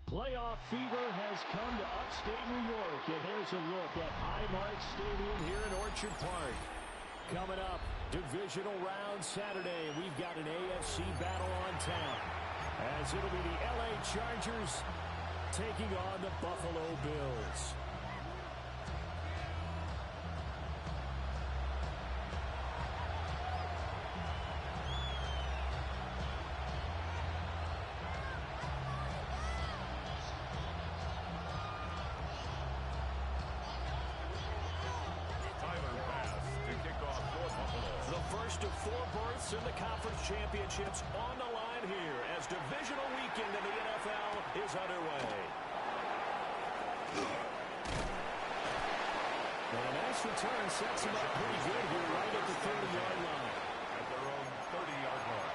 Playoff fever has come to upstate New York, and here's a look at Highmark Stadium here in Orchard Park. Coming up, divisional round Saturday, we've got an AFC battle on tap, as it'll be the LA Chargers taking on the Buffalo Bills. Of 4 berths in the conference championships on the line here as divisional weekend in the NFL is underway. Well, a nice return sets him up pretty good here right at the 30-yard line. At their own 30-yard line.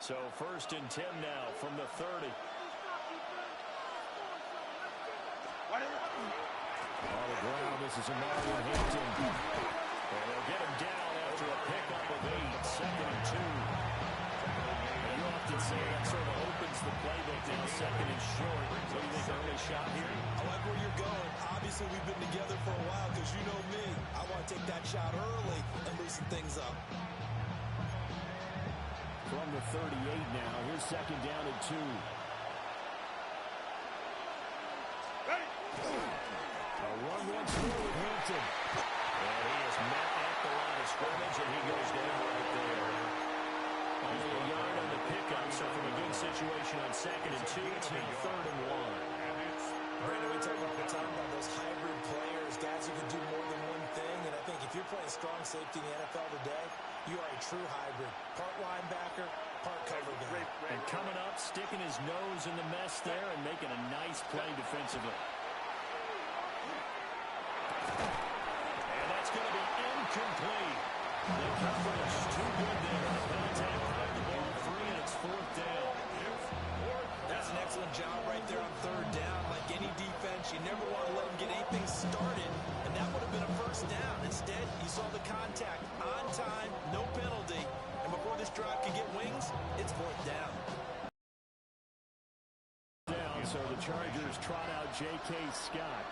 So 1st and 10 now from the 30. On the ground, this is Amari Hampton. And they'll get him down after a pickup of 8, 2nd and 2. And you often say that sort of opens the playbook now, 2nd and short. What do you think, early shot here? I like where you're going. Obviously, we've been together for a while because you know me. I want to take that shot early and loosen things up. From the 38 now, here's 2nd down and 2. A run once more with Hampton. And he is met at the line of scrimmage, and he goes down right there. Only a yard on the pickup, so from a good situation on 2nd and 2, it's now 3rd and 1. Brandon, we talk all the time about those hybrid players, guys who can do more than one thing, and I think if you're playing strong safety in the NFL today, you are a true hybrid. Part linebacker, part cover guy. And coming up, sticking his nose in the mess there and making a nice play defensively. And that's going to be incomplete. The coverage too good there. The contact grabbed the ball free, and it's 4th down. That's an excellent job right there on 3rd down. Like any defense, you never want to let them get anything started, and that would have been a 1st down. Instead, you saw the contact on time, no penalty, and before this drive can get wings, it's 4th down. So the Chargers trot out J.K. Scott.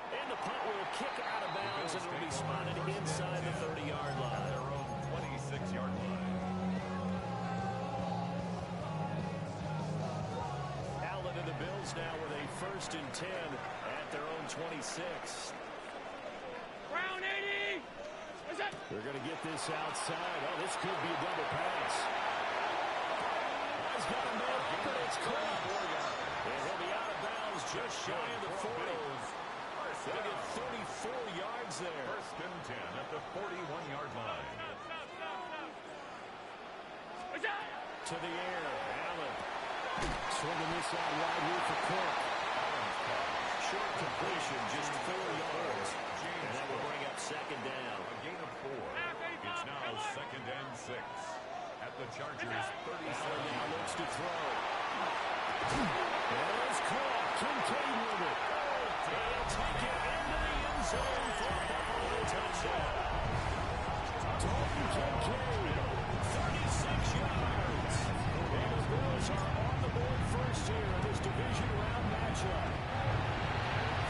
And the punt will kick out of bounds, and it will be spotted inside the 30-yard line. Their own 26-yard line. Allen and the Bills now with a 1st and 10 at their own 26. Round 80! They're going to get this outside. Oh, this could be a double pass. He's got a man, but it's caught. And he'll be out of bounds just shy of the 40. They'll get 34 yards there. 1st and 10 at the 41-yard line. To the air, Allen. Swinging this out wide here for Cook. Short completion, just 4 yards. And that will bring up 2nd down. A gain of 4. It's now 2nd and 6. At the Chargers' 37. Now looks to throw. There's Cook. Kincaid with it. They'll take it into the end zone for a Buffalo touchdown. Dalton Kincaid. 36 yards. And the Bills are on the board first here in this division round matchup.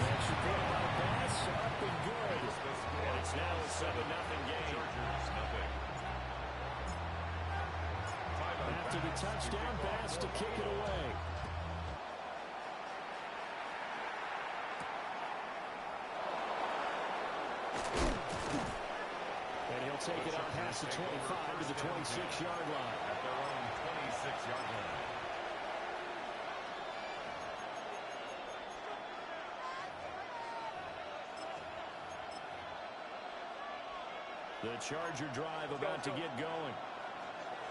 Extra point by Bass. Up and good. And it's now a 7-0 game. After the touchdown, Bass to kick it away. And he'll take it up past the 25 to the 26-yard line. At their own 26-yard line. The Charger drive about to get going.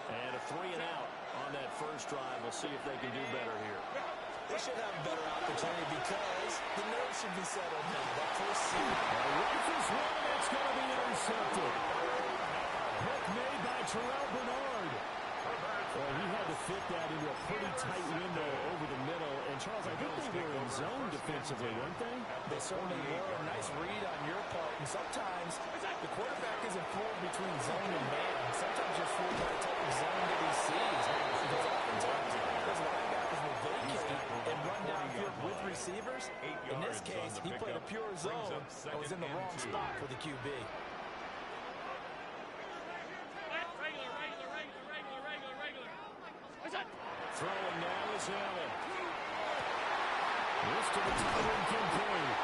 And a 3 and out on that first drive. We'll see if they can do better here. They should have a better opportunity because the nerves should be settled now. That first seed. Rifles one. It's going to be intercepted. Pick made by Terrell Bernard. Well, he had to fit that into a pretty tight window over the middle. And, Charles, I think they were in zone defensively, weren't they? They certainly were. A nice read on your part. And sometimes the quarterback isn't fooled between zone and man. Sometimes you're fooled by the type of zone that he sees. Because oftentimes those linebackers will vacate and run downfield with receivers. In this case, he played a pure zone and was in the wrong spot for the QB. Throwing now is Allen. This to the top incomplete.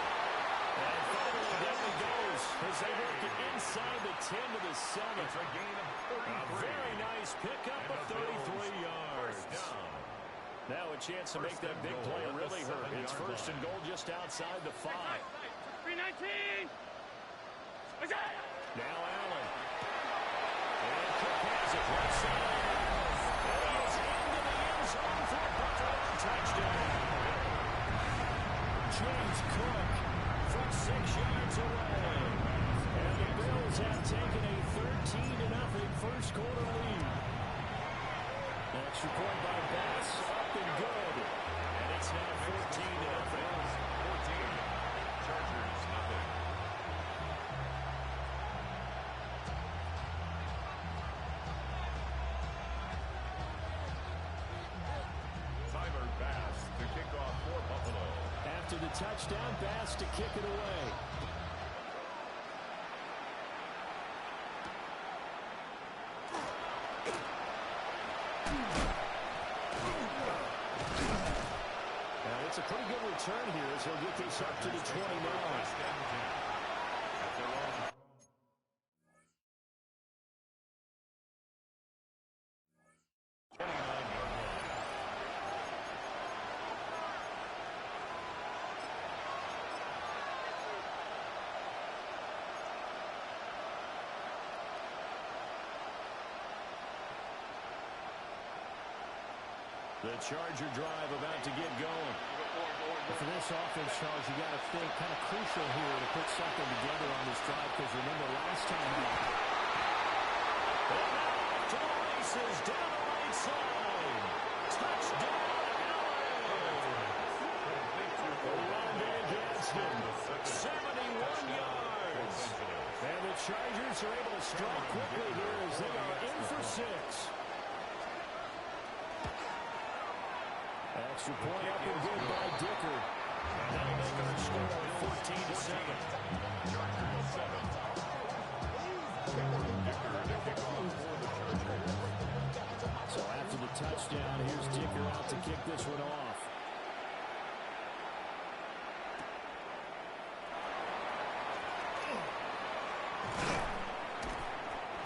And finally down he goes as they work it inside the 10 to the 7. A very nice pickup of 33 yards. Now a chance to make that big play really hurt. It's first and goal just outside the 5. 319. Now Allen. And Cook has it right side. Touchdown. James Cook from 6 yards away. And the Bills have taken a 13-0 first quarter lead. Extra point by Bass, up and good. And it's now 14-0. 14. Chargers, nothing. Bass to kick off for Buffalo. After the touchdown, Bass to kick it away. Now it's a pretty good return here as he'll get this up to the 29. The Charger drive about to get going. For this offense, Charles, you got to think kind of crucial here to put something together on this drive because remember last time out. To the races down the right side. Touchdown, Allen. Rondé Gadsden, 71 yards. And the Chargers are able to strike quickly here as they are in for 6. Extra point up and good by Dicker. And that'll make our score 14-7. Chargers 7. Dicker to kick off for the Chargers. So after the touchdown, here's Dicker out to kick this one off.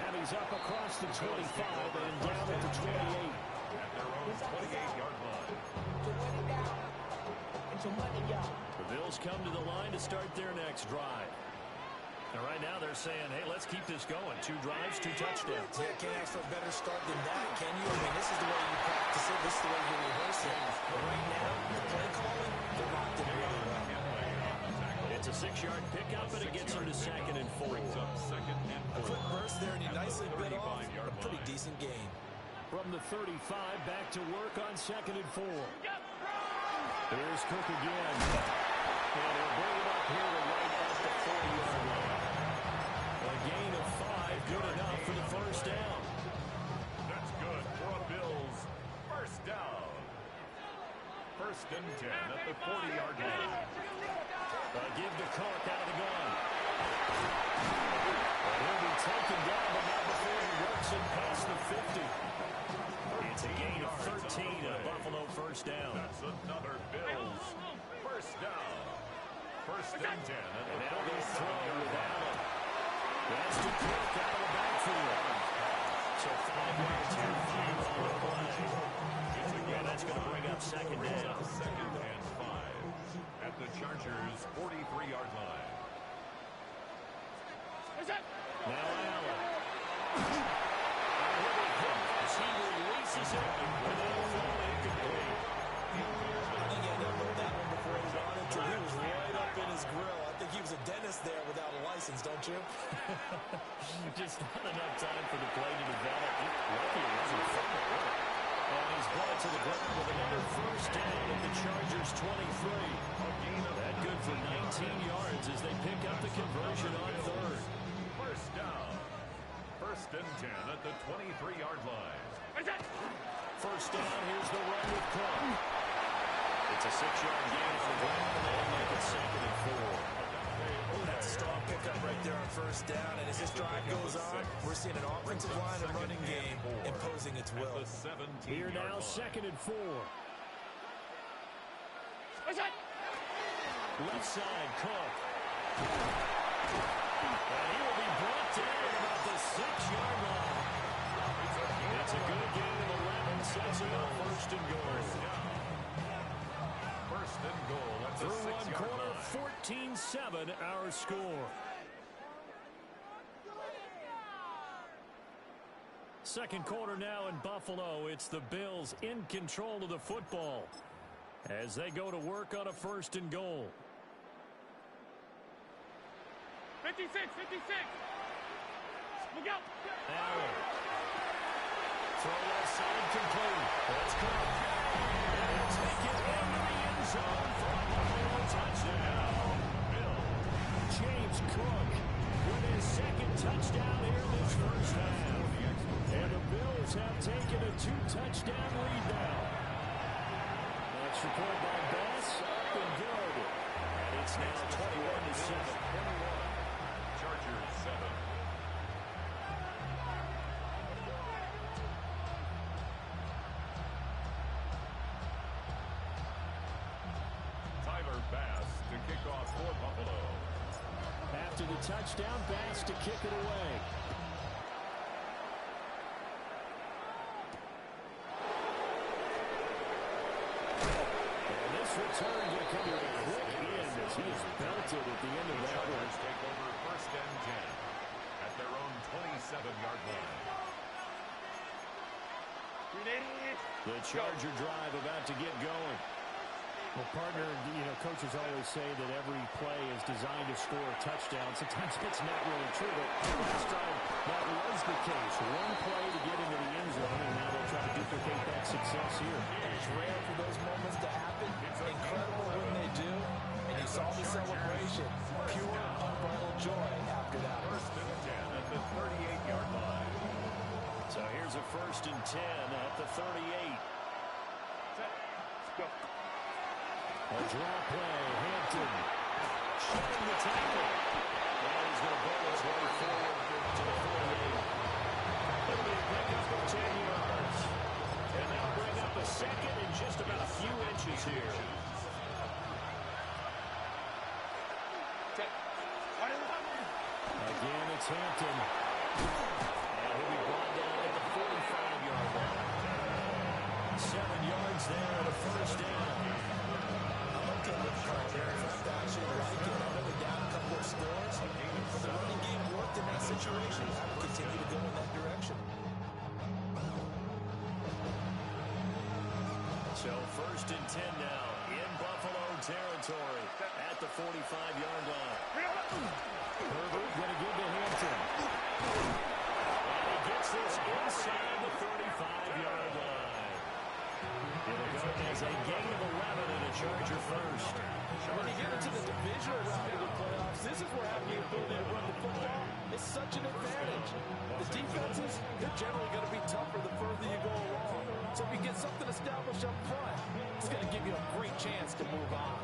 And he's up across the 25 and down at the 28. At their own 28-yard line. The Bills come to the line to start their next drive. And right now they're saying, hey, let's keep this going. 2 drives, 2 touchdowns. Yeah, can't ask for a better start than that, can you? I mean, this is the way you practice it. This is the way you rehearse it. But right now, the play calling, they're locked in really well. It's a 6-yard pickup, and it gets him to 2nd and 4. A quick burst there, and he nicely bit off a pretty decent game. From the 35, back to work on 2nd and 4. Here's Cook again. And he'll bring it up here to right at the 40-yard line. A gain of 5, good enough for the first down. That's good for a Bills first down. 1st and 10 at the 40-yard line. Give to Cook out of the gun. And he'll be taken down, but not before he works it past the 50. It's a gain of 13, a Buffalo first down. That's another Bills first down. 1st and 10 at the 40-yard line. That's to Cook out of the backfield. So 5 yards here, 5 on the play. And that's going to bring up 2nd down. 2nd and 5 at the Chargers' 43-yard line. Now Allen. As he releases it, and it'll fall incomplete. I think he had to load that one before he got into it. He was right up in his grill. I think he was a dentist there without a license, don't you? Just not enough time for the play to develop. Lucky it wasn't a fumble. And he's brought to the ground with another first down at the Chargers' 23. That good for 19 yards as they pick up the conversion on third. First down. First and 10 at the 23-yard line. First down, here's the run with Cook. It's a 6-yard gain on the ground, and they'll make it 2nd and 4. That's a strong pickup right there on first down. And as this drive goes on, we're seeing an offensive line and running game imposing its will. Here now, 2nd and 4. Left side, Cook. And he will be brought down at about the 6-yard line. It's a good gain of 11, sets it up 1st and goal. First and goal. That's Through a 6-yard one line. quarter, 14-7 our score. Second quarter now in Buffalo. It's the Bills in control of the football as they go to work on a 1st and goal. 56. Look out. Allen. Throw left side complete. Let's go. And take it into the end zone for a Buffalo touchdown. James Cook with his 2nd touchdown here this first half. And the Bills have taken a 2-touchdown lead now. That's reported by Bass. Up and good. And it's now 21-7. Chargers 7. Tyler Bass to kick off for Buffalo. After the touchdown, Bass to kick it away. And this return going to come to a quick end as he is belted at the end of that one. Chargers take over first and 10 at their own 27-yard line. The Charger drive about to get going. Well, partner, coaches always say that every play is designed to score a touchdown. Sometimes it's not really true, but last time that was the case. One play to get into the end zone, and now they'll try to duplicate that success here. And it's rare for those moments to happen. Incredible when they do. And you saw the celebration. Pure, unbridled joy after that. First and 10 at the 38-yard line. So here's a 1st and 10 at the 38. A draw play, Hampton. Showing the tackle. Now he's going to bowl his way forward to the 48. It'll be a pickup of 10 yards. And they'll bring up a 2nd in just about a few inches here. Again, it's Hampton. And he'll be brought down at the 45-yard line. 7 yards there at a 1st down. I actually like it. I know they're down a couple of scores, but the running game worked in that situation. I would continue to go in that direction. So 1st and 10 now in Buffalo territory at the 45-yard line. Herbert going to give to Hampton. And he gets this inside the 35-yard line. It'll go as a gain of 11 and a Charger first. When you get into the divisional round of the playoffs, this is where having the ability to run the football is such an advantage. The defenses, they're generally going to be tougher the further you go along. So if you get something established up front, it's going to give you a great chance to move on.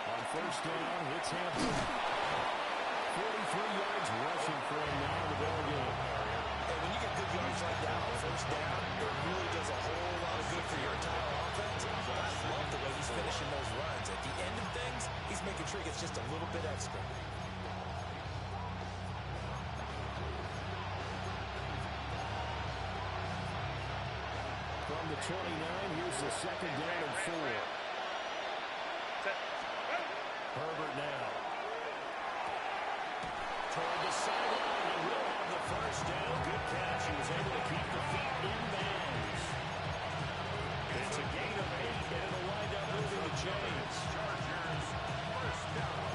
On 1st down, it's Hampton. 43 yards rushing for him now in the ball game. Hey, when you get good yards like that on 1st down, it really does a whole lot of good for your entire offense. I love the way he's finishing those runs. At the end of things, he's making sure he gets just a little bit extra. From the the 29. Here's the second down and 4. Herbert now. Toward the sideline. He will have the first down. Good catch. He was able to keep the feet in bounds. It's a gain of 8, and it'll wind up moving the chains. Chargers, first down.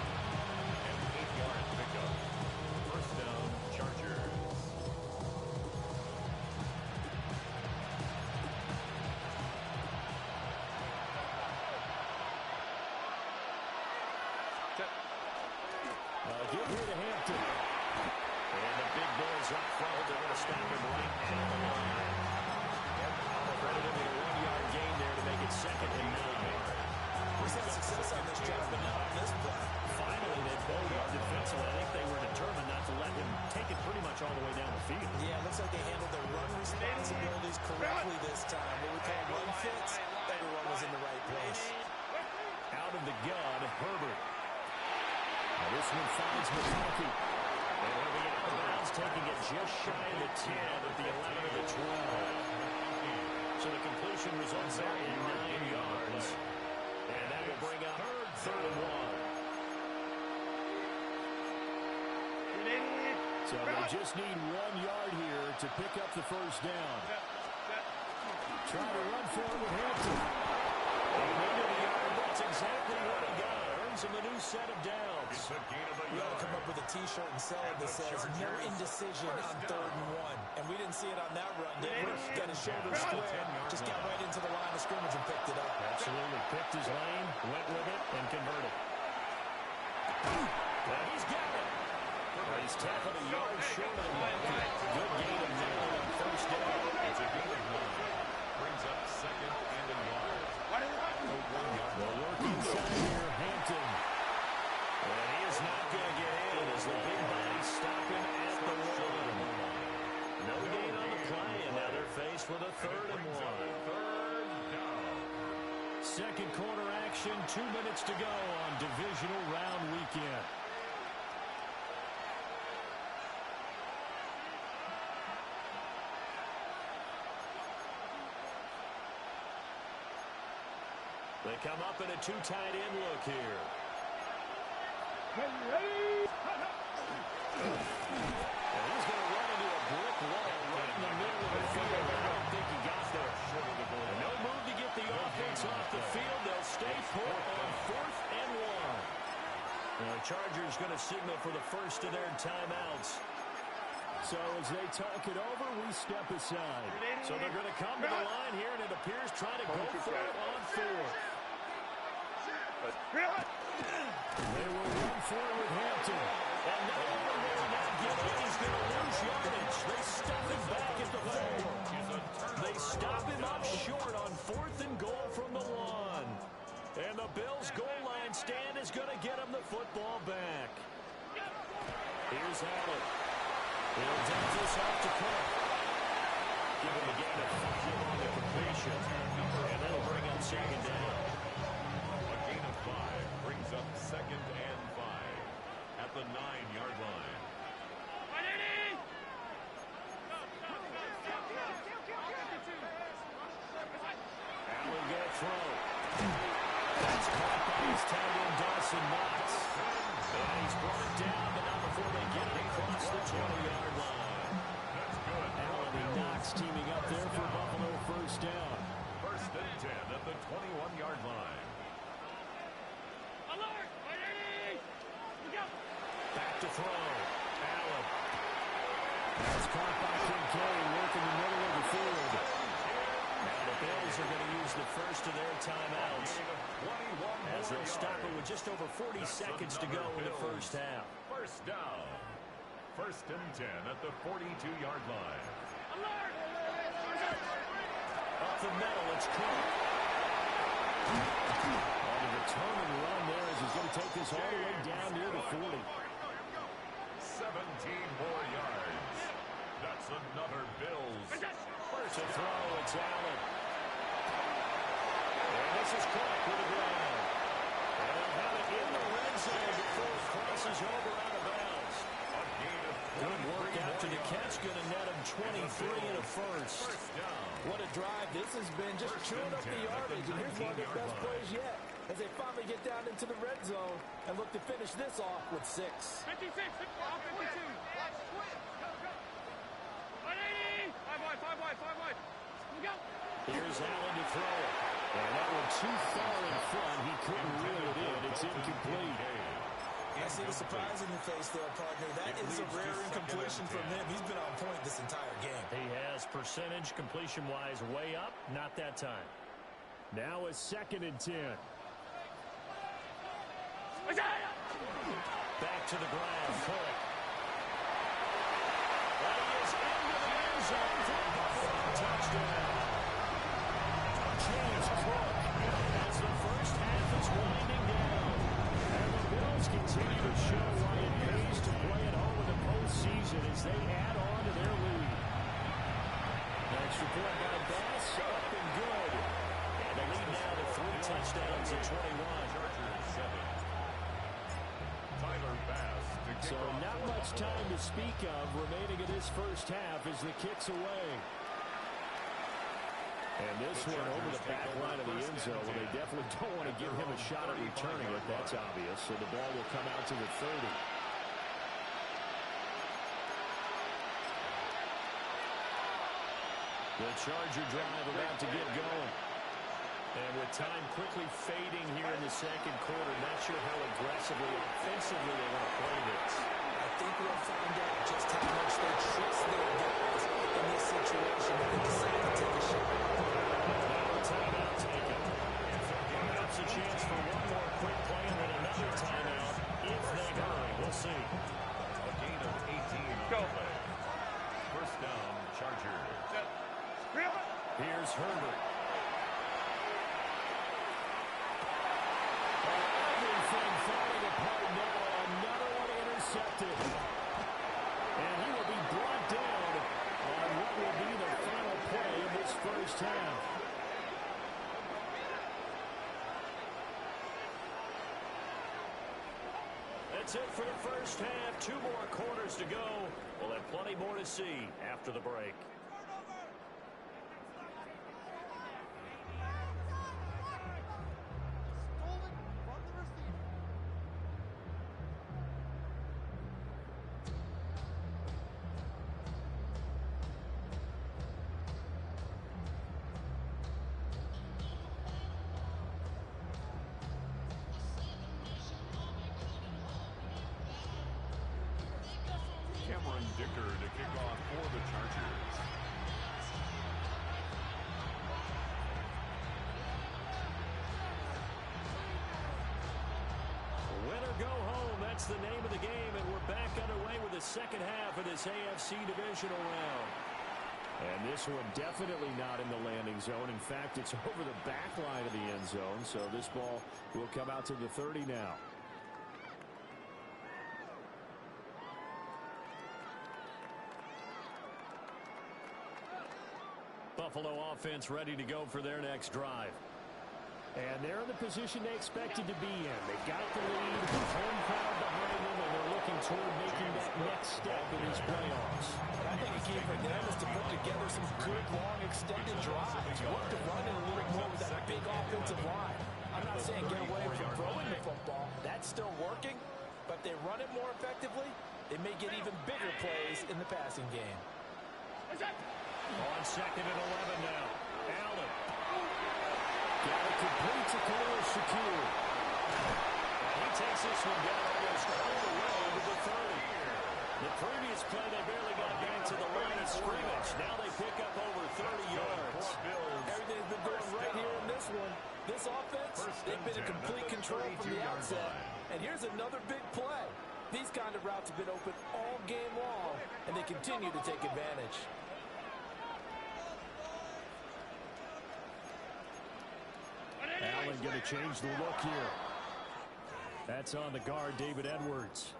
And 8-yard pickup. First down, Chargers. Give here to Hampton. And the big boys up front. They're going to stop him right at the line. Credit him with a 1-yard gain there to make it 2nd and 9. He's had success on this job, but not on this play. Finally, they bowled up defensively. I think they were determined not to let him take it pretty much all the way down the field. Yeah, it looks like they handled their run responsibilities correctly this time. What we call run fits, everyone was in the right place. Out of the gun, Herbert. Now this one finds McConkey. And he'll be out of bounds, taking it just shy of the 10 at the 11 of the 12. So the completion results there in 9 yards. And that will bring up 3rd and 1. So they just need 1 yard here to pick up the first down. Try to run for it with Hampton. And into the yard, that's exactly what he got. Earns him a new set of downs. We ought to come up with a T-shirt and sell it that says no indecision on 3rd and 1. And we didn't see it on that run, did we? Got his shoulder square, just got right into the line of scrimmage and picked it up. Absolutely. Picked his lane, went with it, and converted. And he's got it. He's tackled a yard short of the mark. Good gain of 9 on first down. It's a gain of 9. Brings up 2nd and a yard. They'll work inside here, Hampton. And he is not going to get in as the big bodies stop him at the 1. No gain on the play, and now they're faced with a 3rd and 1. 3rd down. Second quarter action, 2 minutes to go on divisional round weekend. They come up in a 2 tight end look here. And he's going to run into a brick wall right in the middle of the field. I don't think he got there. No move to get the offense off the field. They'll stay put on 4th and 1. The Chargers going to signal for the first of their timeouts. So as they talk it over, we step aside. So they're going to come to the line here, and it appears trying to go for it on 4th. They will run for it with Hampton. And no one will not get it. He's going to lose yardage. They stuff him back at the 4. They stop him up short on 4th and goal from the 1. And the Bills' goal line stand is going to get him the football back. Here's Allen. He'll dump this off to Cook. Give him a gain of 5 on the completion. And that'll bring up 2nd down. A gain of 5 brings up 2nd and 5 at the 9-yard line. Allen going to throw. That's caught by his tight end, Dawson Knox. And he's brought it down, but not before they get it across the 20-yard line. That's good. Allen and Knox teaming up there for Buffalo first down. 1st and 10 at the 21-yard line. Back to throw. Allen. That's caught by Kincaid, working the middle of the field. Now the Bills are going to use the first of their timeouts as they'll stop it with just over 40 seconds to go in the first half. First down. 1st and 10 at the 42-yard line. Up the middle, it's Cook. On the return and run there as he's going to take this all the way down near the 40. 17 more yards. That's another Bills. First to throw, it's Allen. And this is Cook with the ground. And they'll have it in the red zone before it crosses over out of bounds. Good work out to the catch going to net him 23 and a first. What a drive this has been, just chewing up the yardage. And here's one of their best plays yet, as they finally get down into the red zone and look to finish this off with 6. 56, 52. Five wide. Go. Here's Allen to throw it. And that one too far in front. He couldn't reel it in. It's incomplete. I see the surprise in your face there, partner. That is a rare incompletion from him. He's been on point this entire game. He has percentage completion-wise way up. Not that time. Now a 2nd and 10. Back to the ground. Cook. And he is into the end zone for a touchdown. James Cook, as the first half is winding down. And the Bills continue to show why it pays to play at home in the postseason as they add on to their lead. Extra point by Bass, up and good. And the lead now to 3 touchdowns at 21. So not much time to speak of remaining in this first half as the kick's away. And this one over the back line of the end zone. Well, they definitely don't want to give him a shot at returning it. That's obvious. So the ball will come out to the 30. The Charger drive about to get going. And with time quickly fading here in the second quarter, not sure how aggressively, offensively they want to play this. I think we'll find out just how much they trust their guys in this situation if they decide to take a shot. Now a timeout taken. Perhaps a chance for one more quick play and then another timeout if they hurry. We'll see. A gain of 18 Go. on the play. First down, Chargers. Here's Herbert. Everything falling apart now. Another one intercepted. And he will be brought down on what will be the final play of this first half. That's it for the first half. 2 more quarters to go. We'll have plenty more to see after the break. Dicker to kick off for the Chargers. Win or go home, that's the name of the game, and we're back underway with the second half of this AFC divisional round. And this one definitely not in the landing zone. In fact, it's over the back line of the end zone, so this ball will come out to the 30 now. Buffalo offense ready to go for their next drive. And they're in the position they expected to be in. They've got the lead, home crowd behind them, and they're looking toward making that next step in these playoffs. I think the key for them is to put together some good, long, extended drives. Work to run it a little more with that big offensive line. I'm not saying get away from throwing the football. That's still working, but they run it more effectively. They may get even bigger plays in the passing game. On 2nd and 11 now. Allen. Got it complete to Khalil Shakir. He takes this one down almost all the way to the 30. The previous play, they barely got back to the line of scrimmage. Now they pick up over 30 yards. Everything's been going right here in this one. This offense, they've been in complete control from the outset. And here's another big play. These kind of routes have been open all game long, and they continue to take advantage. Allen going to change the look here. That's on the guard, David Edwards.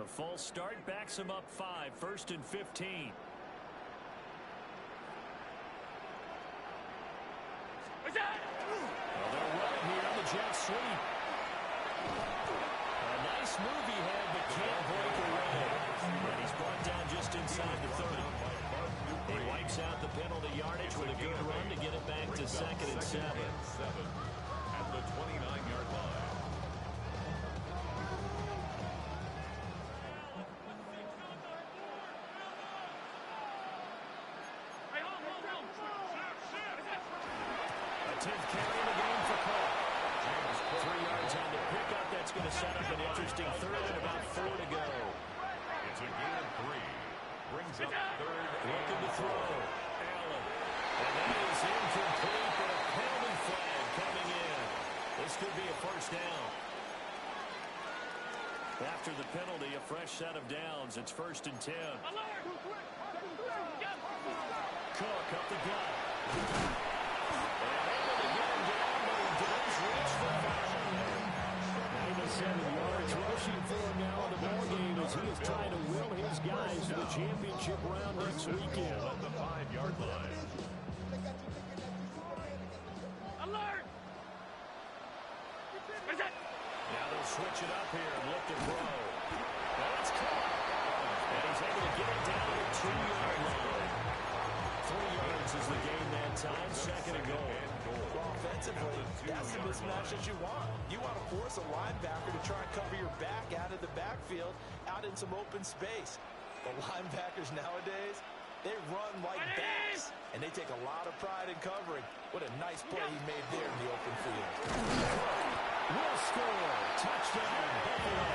A false start backs him up 5, 1st and 15. What's that? Well, they're running here on the jet sweep. A nice move he had, but can't break away. And he's brought down just inside the 30. He wipes out the penalty yardage with a good run to get it back to 2nd and 7. At the 29-yard line. Hey, hold. 10th carry in the game for Cole. 3 yards on the pickup. That's going to set up an interesting 3rd and about 4 to go. It's a gain of 3. Brings up 3rd. Looking to throw. Allen. And that is incomplete, but a penalty flag coming in. This could be a 1st down. After the penalty, a fresh set of downs. It's 1st and 10. Cook up the gut. And able to get him down, but he does reach the 97 yards rushing for him now in the ballgame as he is trying to will his guys to the championship round next weekend. At the 5-yard line. Alert! What's that? Now they'll switch it up here and look to throw. Now it's caught. And he's able to get it down to the 2-yard line. 3 yards is the game that time. 2nd and goal. Well, offensively, that's the mismatch that you want. You want to force a linebacker to try and cover your back out of the backfield, out in some open space. The linebackers nowadays, they run like backs, and they take a lot of pride in covering. What a nice play he made there in the open field. Will score. Touchdown, Buffalo.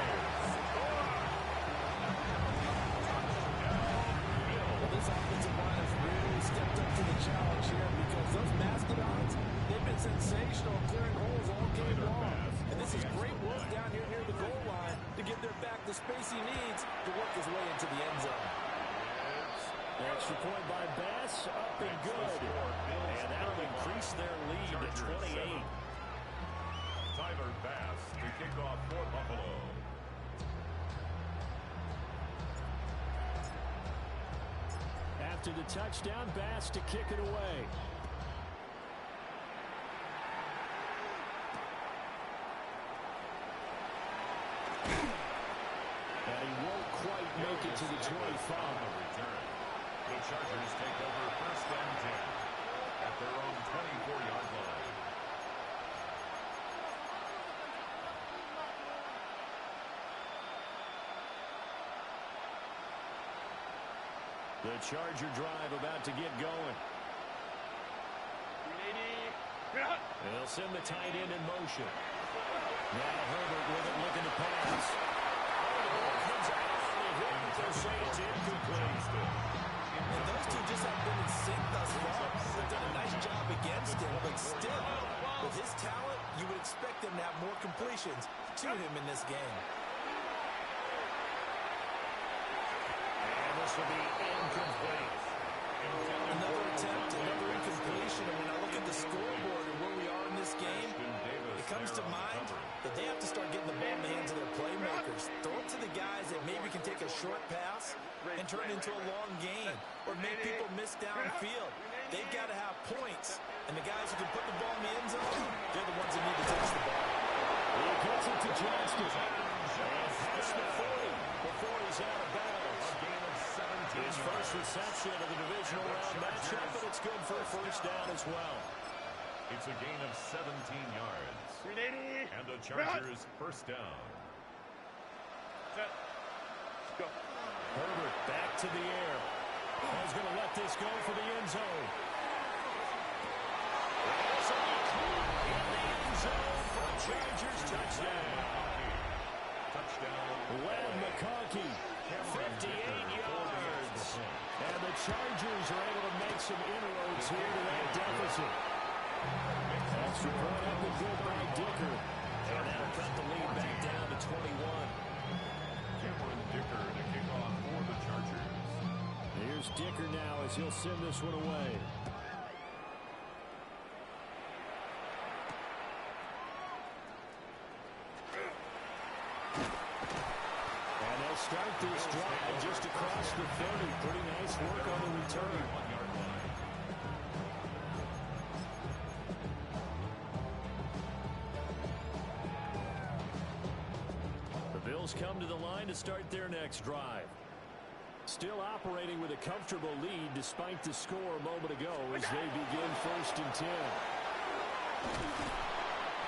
Well, this offensive line has really stepped up to the challenge here because those Mastodons, they've been sensational clearing holes all game long. And this is great work down here near the goal line to give their back the space he needs to work his way into the end zone. Extra point by Bass, up and good. And that'll increase their lead to 28. Tyler Bass to kick off for Buffalo. After the touchdown, Bass to kick it away. And he won't quite make it to the 25. The Chargers take over 1st and 10 at their own 24-yard line. The Charger drive about to get going. And they'll send the tight end in motion. Now Herbert with it, looking to pass. Comes out on the hit. They'll say it's incomplete. And those two just haven't been in sync thus far. They've done a nice job against him, but still, with his talent, you would expect them to have more completions to him in this game. And this will be incomplete. Another attempt, another incompletion. And when I look at the scoreboard and where we are in this game, it comes to mind that they have to start getting the ball in the hands of their playmakers. Throw it to the guys that maybe can take a short pass and turn it into a long gain or make people miss downfield. They've got to have points. And the guys who can put the ball in the end zone, they're the ones that need to touch the ball. He gets it to Johnston. And past the 40 before he's out of bounds. His first reception of the divisional round matchup, but it's good for a 1st down as well. It's a gain of 17 yards. And the Chargers 1st down. Go. Herbert back to the air. He's going to let this go for the end zone. There's a caught in the end zone for a Chargers touchdown. Touchdown. Webb McConkey. 58 yards. And the Chargers are able to make some inroads here to that deficit. Extra point up and good by Dicker. And that'll cut the lead back down to 21. Cameron Dicker to kick off for the Chargers. Here's Dicker now as he'll send this one away. start this drive just across the 30. Pretty nice work on the return. The Bills come to the line to start their next drive. Still operating with a comfortable lead despite the score a moment ago as they begin 1st and 10.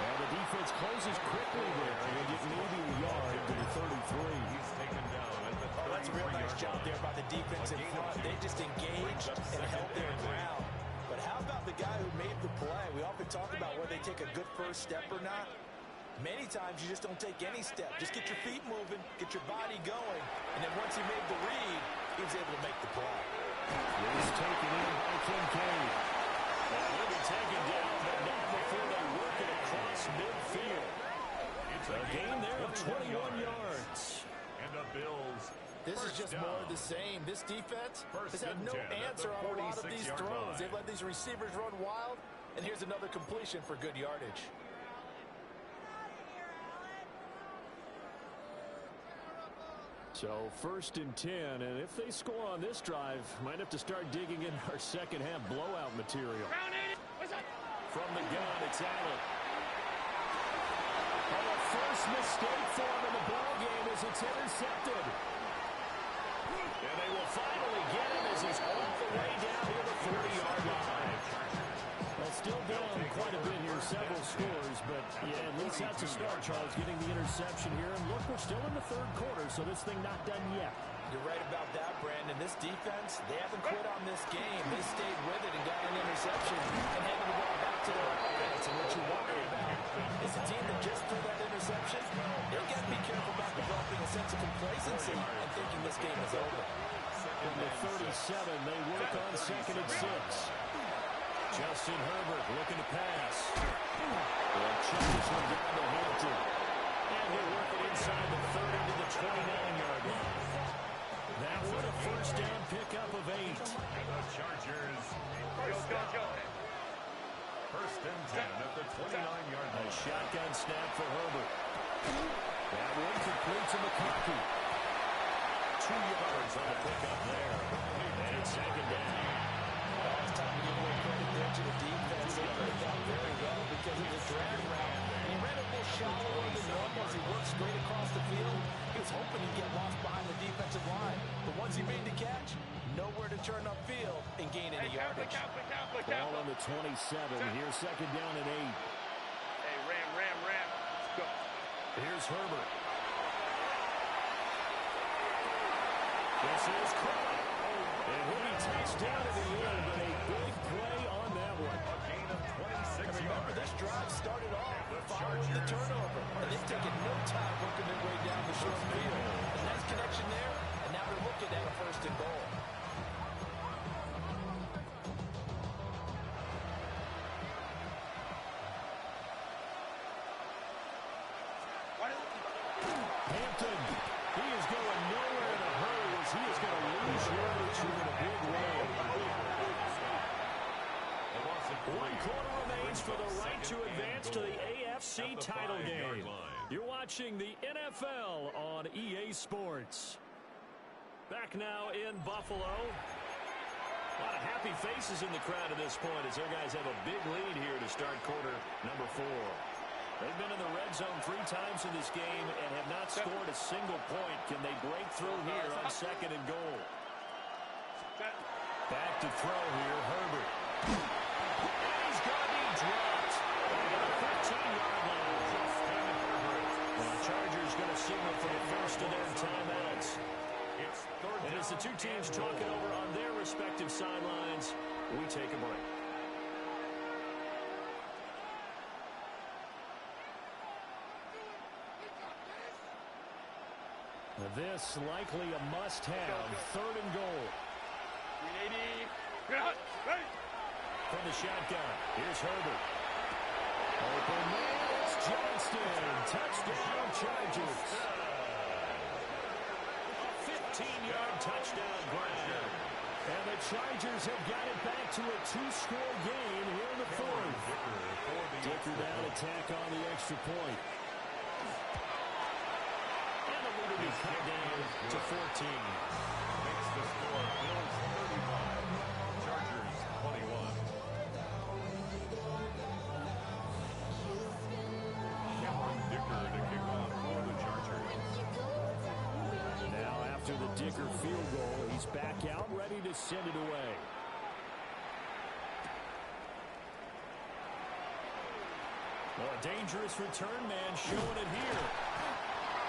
And the defense closes quickly there, and they get maybe a yard to the 33. He's taken down at the 33. That's a real nice job there by the defense in front. They just engaged and held their ground. But how about the guy who made the play? We often talk about whether they take a good first step or not. Many times you just don't take any step. Just get your feet moving, get your body going, and then once he made the read, he was able to make the play. He's taken in by Kincaid. And he'll be taken down, but not before they work it across midfield. It's a gain there of 21 yards. And the Bills. This is just more of the same. This defense has had no answer on a lot of these throws. They've let these receivers run wild, and here's another completion for good yardage. So 1st and 10, and if they score on this drive, might have to start digging in our second half blowout material. From the gun, it's Allen. And the first mistake for him in the ball game as it's intercepted. And they will finally get him as he's all the way down here the 40-yard line. Well, still down quite a bit here, several scores, but yeah, at least that's a start, Charles, getting the interception here. And look, we're still in the 3rd quarter, so this thing not done yet. You're right about that, Brandon. This defense, they haven't quit on this game. They stayed with it and got an interception and handed the ball back to their offense. And what you worry about is a team that just threw that interception. They've got to be careful about developing a sense of complacency and thinking this game is over. From the 37, they work on 2nd and 6. Justin Herbert looking to pass. And changes him down to Hampton. And he'll work it inside the 30 to the 29-yard line. That one a 1st down pickup of 8. And the Chargers. First and 10 at the 29-yard A line. shotgun snap for Herbert. That one complete to McCarthy. 2 yards on the pickup there. And it's 2nd down. It's time to give a little credit there to the defense. They played that very well because of the drag route. He ran a little shallower than normal as he worked straight across the field. He was hoping he'd get lost behind the defensive line. But once he made the catch, nowhere to turn upfield and gain any yardage. Ball on the 27. Here's 2nd down and 8. Hey, Ram. Let's go. Here's Herbert. This is Craig. And he'll be touched down at the end, but a big play on that one. A gain of 26 And remember, yards. this drive started off following the turnover. And they've taken no time working their way down the short field. A nice connection there, and now they're looking at a 1st and goal. Hampton, he is going nowhere in a hurry as he is going to lose yardage here in a big way. 1 quarter remains for the right to advance to the AFC title game. You're watching the NFL on EA Sports. Back now in Buffalo. A lot of happy faces in the crowd at this point as their guys have a big lead here to start quarter number 4. They've been in the red zone 3 times in this game and have not scored a single point. Can they break through here on 2nd and goal? Back to throw here, Herbert. And he's going to be dropped at the 13-yard line. And the Chargers going to signal for the first of their timeouts. And as the 2 teams talk it over on their respective sidelines, we take a break. This likely a must-have. 3rd and goal. From the shotgun, here's Herbert. Open man, it's Johnston. Touchdown, Chargers. A 15-yard touchdown grab. And the Chargers have got it back to a 2-score game here in the 4th. Dicker down, attack on the extra point. And a little cut down to 14. Makes the score Bills 35, Chargers 21. Dicker to kick off for the Chargers. Now after the Dicker field goal, he's back out ready to send it away. Well, a dangerous return man showing it here.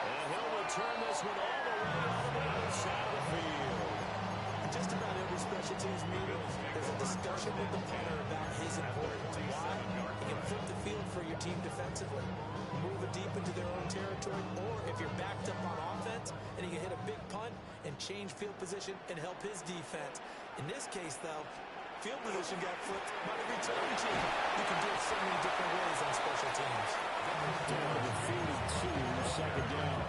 And he'll return this one all the way on the other side of the field. Just about every special teams meeting, there's a discussion with the punter about his importance. Why? He can flip the field for your team defensively, move it deep into their own territory, or if you're backed up on offense, and he can hit a big punt and change field position and help his defense. In this case, though, field position got flipped by the return team. You can do it so many different ways on special teams. Down to 42, second down.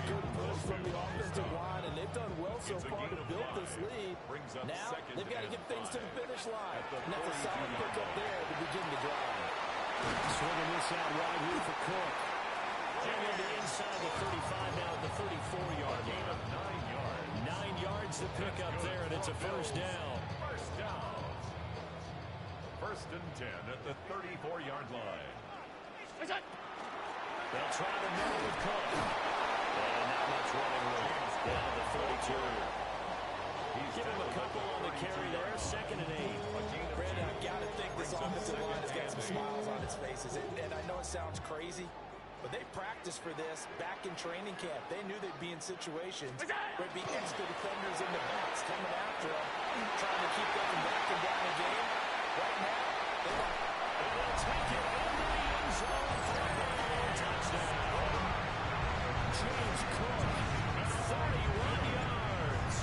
Good push from the offensive line, and they've done well so far to build this lead. Now, they've got to get things to the finish line. And that's a solid pickup there to begin the drive. Swinging this out wide here for Cook. And on the inside the 35, now at the 34-yard line. 9 yards. 9 yards to pick up there, and it's a first down. First down. First and 10 at the 34-yard line. They'll try the middle with Cook. And not much running room. Down to the 42. Give him a couple on the carry there. Second and 8. Brandon, I've got to think this offensive line has got some smiles on its faces. And I know it sounds crazy, but they practiced for this back in training camp. They knew they'd be in situations where it'd be extra defenders in the backs coming after them, trying to keep them from backing down the game. Right now, They'll take it into the end zone for a touchdown. James Cook, 31 yards.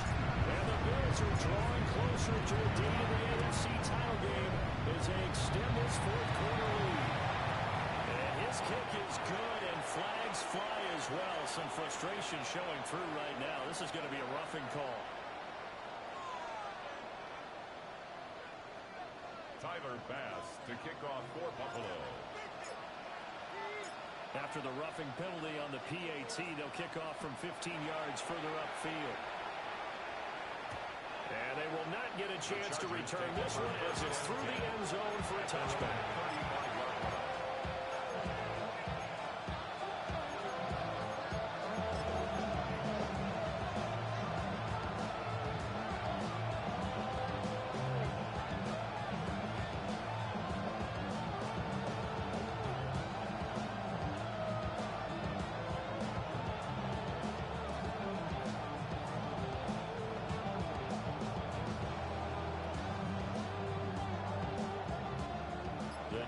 And the Bills are drawing closer to a date in the AFC title game as they extend this fourth-quarter lead. And his kick is good, and flags fly as well. Some frustration showing through right now. This is going to be a roughing call. Tyler Bass to kick off for Buffalo. After the roughing penalty on the PAT, they'll kick off from 15 yards further upfield. And they will not get a chance to return this one as it's through the end zone for a touchback.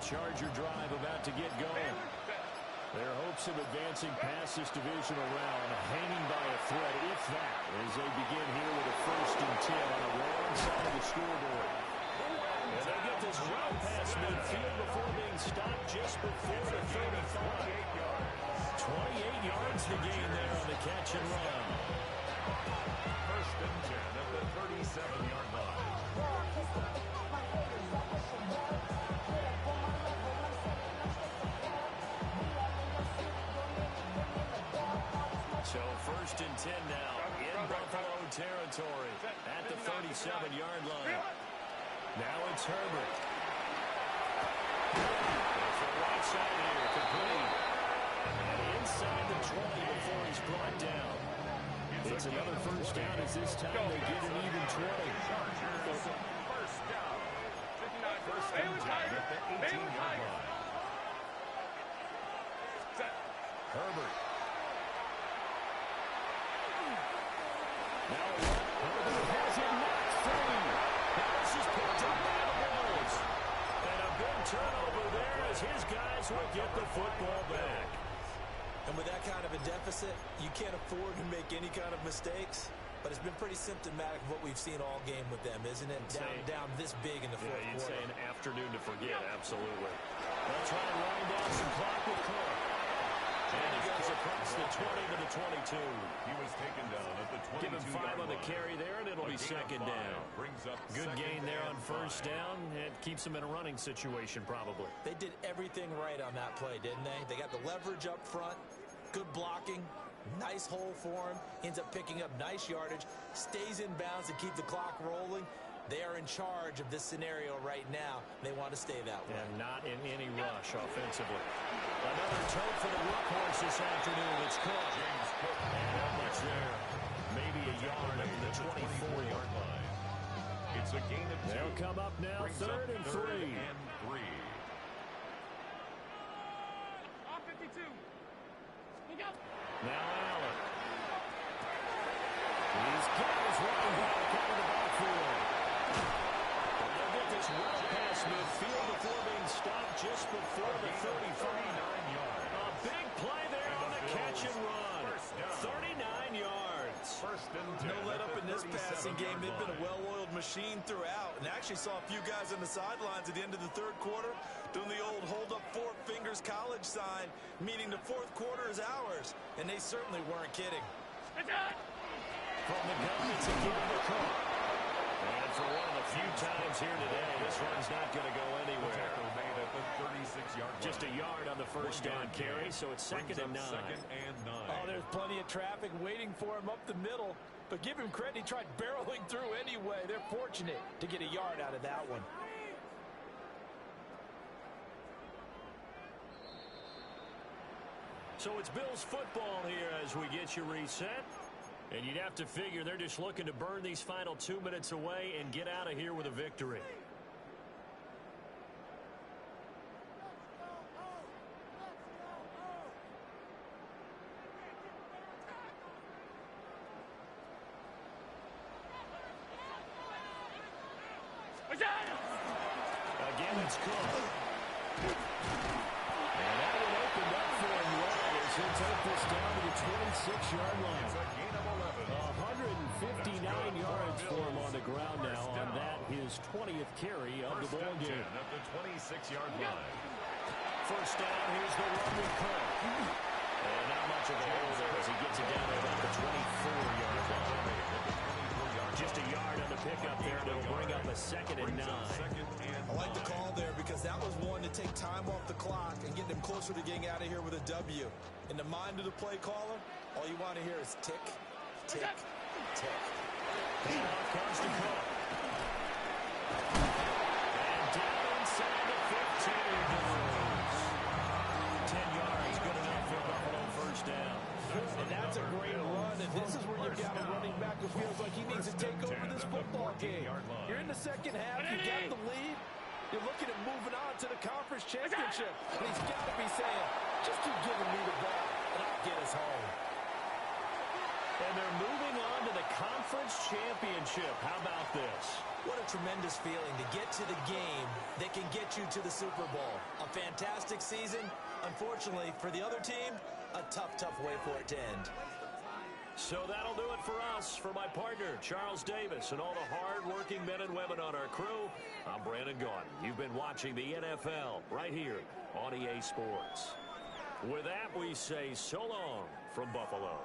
Charger drive about to get going. Their hopes of advancing past this divisional round hanging by a thread, if that, as they begin here with a 1st and 10 on the wrong side of the scoreboard. And they get this run past midfield before being stopped just before the 35. 28 yards to gain there on the catch and run. First and 10 at the 37-yard line. So 1st and 10 now in Buffalo territory at the 37-yard line. Now it's Herbert. It's the right side here, complete. And inside the 20 before he's brought down. It's another first down as this time they get an even 20. First down. First and 10 at the 18-yard line. Herbert. Now Herbert has it knocked free. Now this is picked up by the Bills. And a big turnover there as his guys will get the football back. And with that kind of a deficit, you can't afford to make any kind of mistakes. But it's been pretty symptomatic of what we've seen all game with them, isn't it? Down this big in the fourth quarter. You'd say an afternoon to forget, absolutely. They'll try and wind down some clock with Cook. And he goes across the 20 to the 22. He was taken down at the 22-yard line. Give him 5 on the carry there, and it'll be second down. Brings up Good gain there on 2nd first and 5. down. It keeps them in a running situation, probably. They did everything right on that play, didn't they? They got the leverage up front, good blocking, Nice hole for him. Ends up picking up nice yardage. Stays in bounds to keep the clock rolling. They are in charge of this scenario right now. They want to stay that way. And not in any rush offensively. Another tote for the workhorse this afternoon. It's caught. And not much there. Maybe a yard up to the 24-yard line. It's a gain of 2. They'll come up now, third and 3. On 52. Look out. Now Allen. He's got his running back out of the backfield. They'll get this well past midfield before being stopped just before the 35. A big play there on the catch and run. 39 yards. No let up in this passing game. They've been a well-oiled machine throughout. And actually saw a few guys on the sidelines at the end of the third quarter doing the old hold up 4 fingers college sign, meaning the fourth quarter is ours. And they certainly weren't kidding. From the gun, it's a give the call. And for one of the few times here today, this one's not going to go anywhere. Just a yard on the first down carry, so it's second and 9. Oh, there's plenty of traffic waiting for him up the middle. But give him credit, he tried barreling through anyway. They're fortunate to get a yard out of that one. So it's Bills football here as we get you reset. And you'd have to figure they're just looking to burn these final 2 minutes away and get out of here with a victory. Again, it's caught. And that one opened up for him well as he'll take this down to the 26-yard line. 159 yards for him on the ground now on that, his 20th carry of the ball game. At the 26-yard line. First down, here's the run with Cook. And not much of a hole there as he gets it down to about the 24-yard line. Just a yard on the pickup there, and it'll bring up a second and 9. I like the call there because that was one to take time off the clock and get them closer to getting out of here with a W. In the mind of the play caller, all you want to hear is tick, tick, tick. And off comes the Cook. And down inside the 15. 10 yards, good enough for Buffalo first down. And that's a great run, and this is where you've got a running back who feels like he needs to take over this football game. You're in the second half, you got the lead, you're looking at moving on to the conference championship, and he's got to be saying, just keep giving me the ball, and I'll get us home. And they're moving on to the conference championship. How about this? What a tremendous feeling to get to the game that can get you to the Super Bowl. A fantastic season. Unfortunately, for the other team, a tough, tough way for it to end. So that'll do it for us. For my partner, Charles Davis, and all the hard-working men and women on our crew, I'm Brandon Gaudin. You've been watching the NFL right here on EA Sports. With that, we say so long from Buffalo.